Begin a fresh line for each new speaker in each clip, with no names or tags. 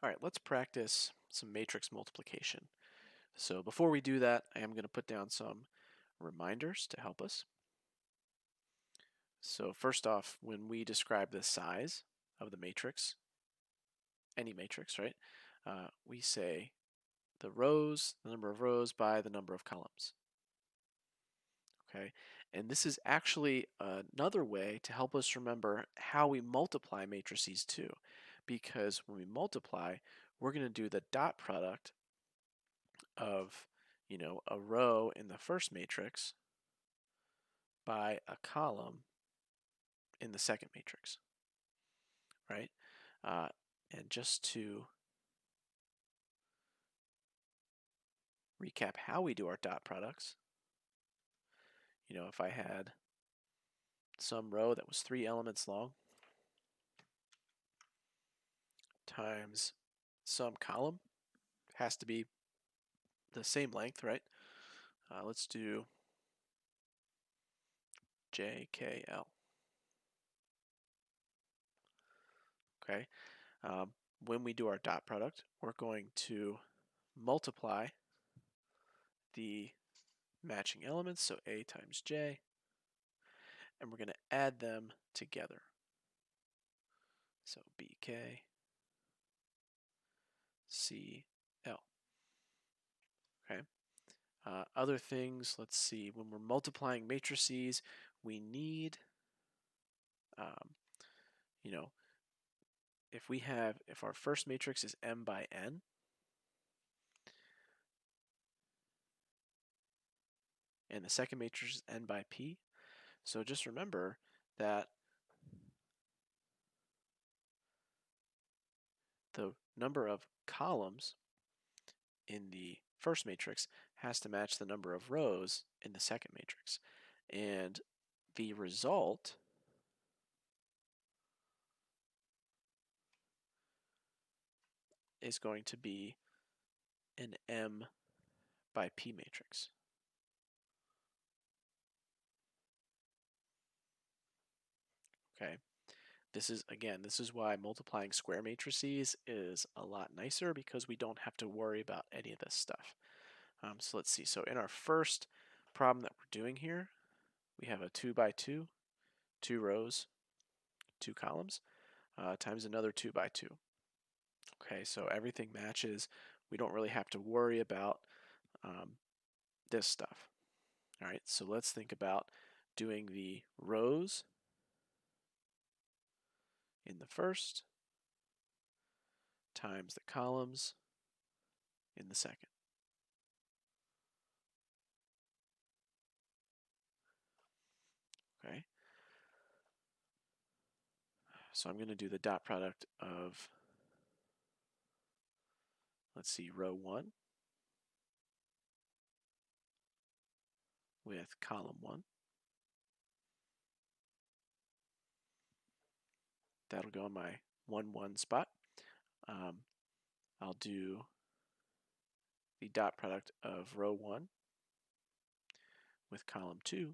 All right, let's practice some matrix multiplication. So before we do that, I am going to put down some reminders to help us. So first off, when we describe the size of the matrix, any matrix, right, we say the number of rows by the number of columns. Okay, and this is actually another way to help us remember how we multiply matrices too, because when we multiply, we're going to do the dot product of, a row in the first matrix by a column in the second matrix, right? Uh, and just to recap how we do our dot products, if I had some row that was 3 elements long times some column, has to be the same length, right? Let's do JKL. Okay. Um, when we do our dot product, we're going to multiply the matching elements, so A times J, and we're going to add them together. So BK, CL. Okay. Other things, let's see, when we're multiplying matrices, we need, um, you know, if our first matrix is M by N, and the second matrix is N by P, so just remember that the number of columns in the first matrix has to match the number of rows in the second matrix. And the result is going to be an M by P matrix. Okay. This is why multiplying square matrices is a lot nicer, because we don't have to worry about any of this stuff. So let's see. So in our first problem that we're doing here, we have a 2 by 2, 2 rows, 2 columns, times another 2 by 2. Okay, so everything matches. We don't really have to worry about this stuff. All right, so let's think about doing the rows in the first times the columns in the second. Okay, so I'm going to do the dot product of, let's see, row 1 with column 1. That'll go in my 1, 1 spot. I'll do the dot product of row 1 with column 2.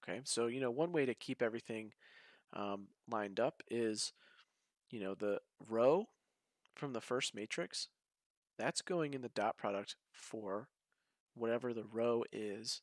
Okay, so one way to keep everything lined up is, the row from the first matrix, that's going in the dot product for whatever the row is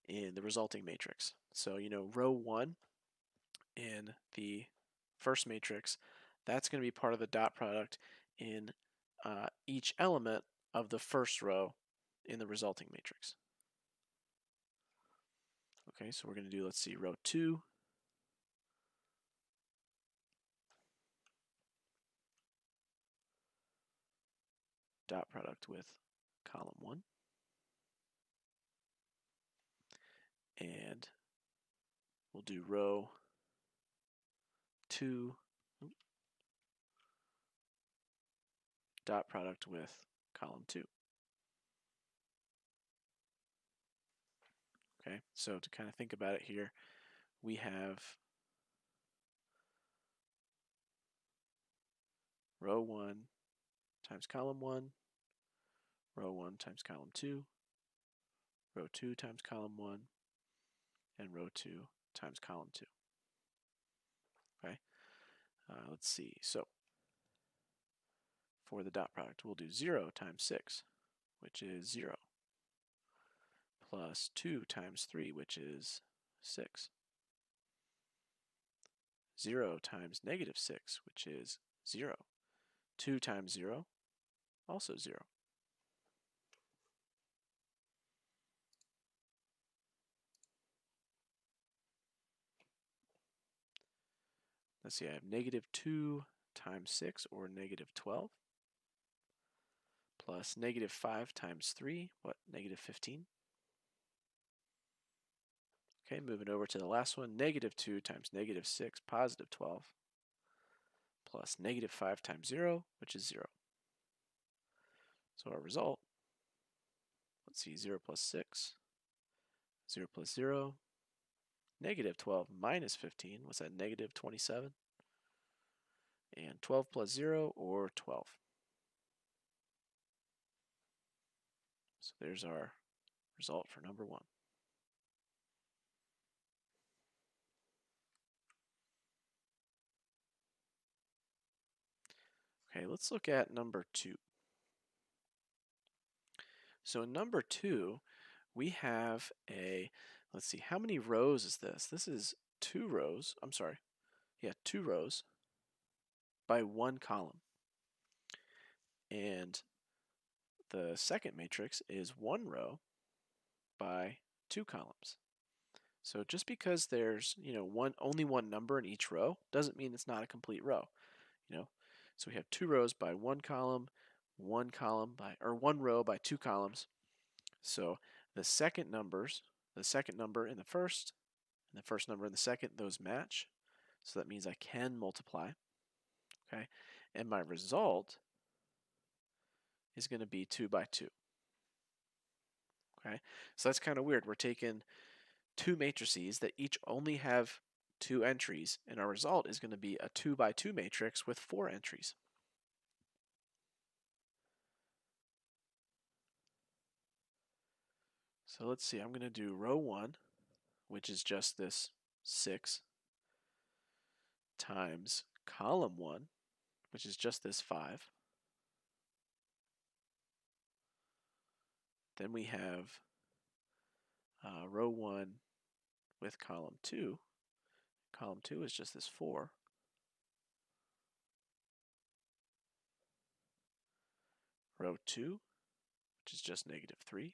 in the resulting matrix. So, row 1 in the first matrix, that's going to be part of the dot product in each element of the first row in the resulting matrix. Okay, so we're going to do, let's see, row 2. Dot product with column 1. And we'll do row 2 dot product with column 2. Okay, so to kind of think about it here, we have row 1 times column 1, row 1 times column 2, row 2 times column 1, and row 2 times column 2. Okay, let's see. So for the dot product, we'll do 0 times 6, which is 0, plus 2 times 3, which is 6. 0 times negative 6, which is 0. 2 times 0, also 0. Let's see, I have negative 2 times 6, or negative 12, plus negative 5 times 3, what, negative 15? Okay, moving over to the last one, negative 2 times negative 6, positive 12, plus negative 5 times 0, which is 0. So our result, let's see, 0 plus 6, 0 plus 0, negative 12 minus 15, what's that, negative 27? And 12 plus 0, or 12. So there's our result for number 1. Okay, let's look at number 2. So in number 2, we have a, let's see, how many rows is this? This is 2 rows, I'm sorry, yeah, 2 rows by 1 column. And the second matrix is 1 row by 2 columns. So just because there's, only one number in each row doesn't mean it's not a complete row, So we have 2 rows by 1 column, 1 row by 2 columns. So the second number in the first and the first number in the second, those match. So that means I can multiply. Okay? And my result is going to be 2 by 2. Okay? So that's kind of weird. We're taking 2 matrices that each only have 2 entries, and our result is going to be a 2 by 2 matrix with 4 entries. So let's see, I'm going to do row 1, which is just this 6, times column 1, which is just this 5. Then we have row 1 with column 2. Column 2 is just this 4. Row 2, which is just negative 3,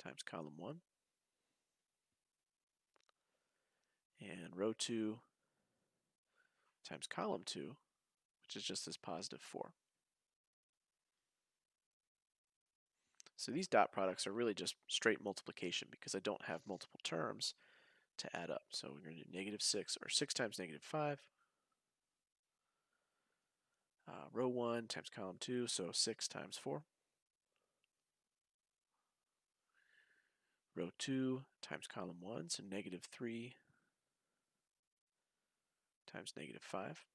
times column 1. And row 2 times column 2, which is just this positive 4. So these dot products are really just straight multiplication because I don't have multiple terms to add up. So we're going to do negative 6, or 6 times negative 5. Row 1 times column 2, so 6 times 4. Row 2 times column 1, so negative 3 times negative 5.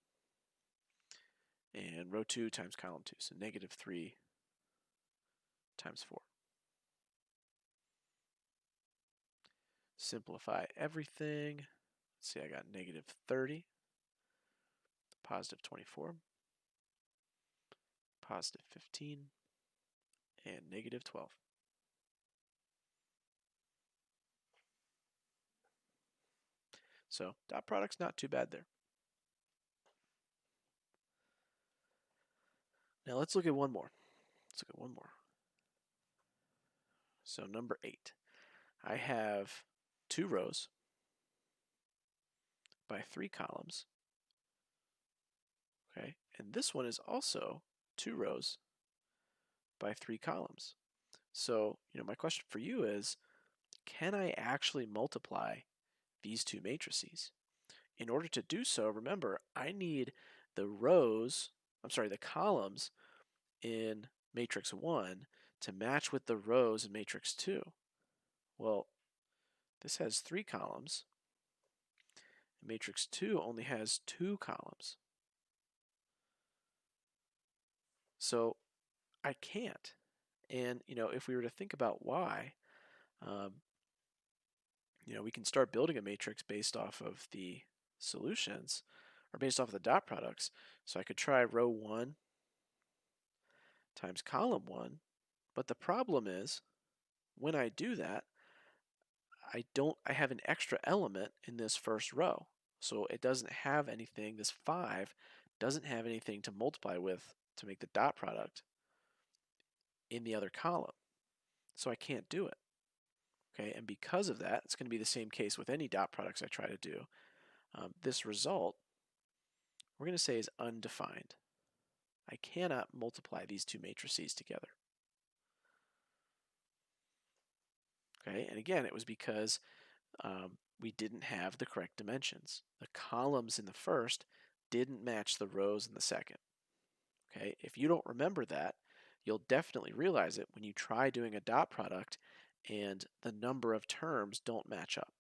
And row 2 times column 2, so negative 3 times 4. Simplify everything. Let's see, I got negative 30, positive 24, positive 15, and negative 12. So dot product's not too bad there. Now let's look at one more. So number 8. I have 2 rows by 3 columns. Okay, and this one is also 2 rows by 3 columns. So, my question for you is, can I actually multiply these 2 matrices? In order to do so, remember, I need the columns in matrix 1 to match with the rows in matrix 2. Well, this has 3 columns. Matrix 2 only has 2 columns. So I can't. And, if we were to think about why, we can start building a matrix based off of the solutions or based off of the dot products. So I could try row 1 times column 1, but the problem is when I do that, I have an extra element in this first row. So it doesn't have anything, this 5 doesn't have anything to multiply with to make the dot product in the other column. So I can't do it. Okay, and because of that, it's going to be the same case with any dot products I try to do. This result, we're going to say is undefined. I cannot multiply these two matrices together. Okay, and again, it was because we didn't have the correct dimensions. The columns in the first didn't match the rows in the second. Okay, if you don't remember that, you'll definitely realize it when you try doing a dot product and the number of terms don't match up.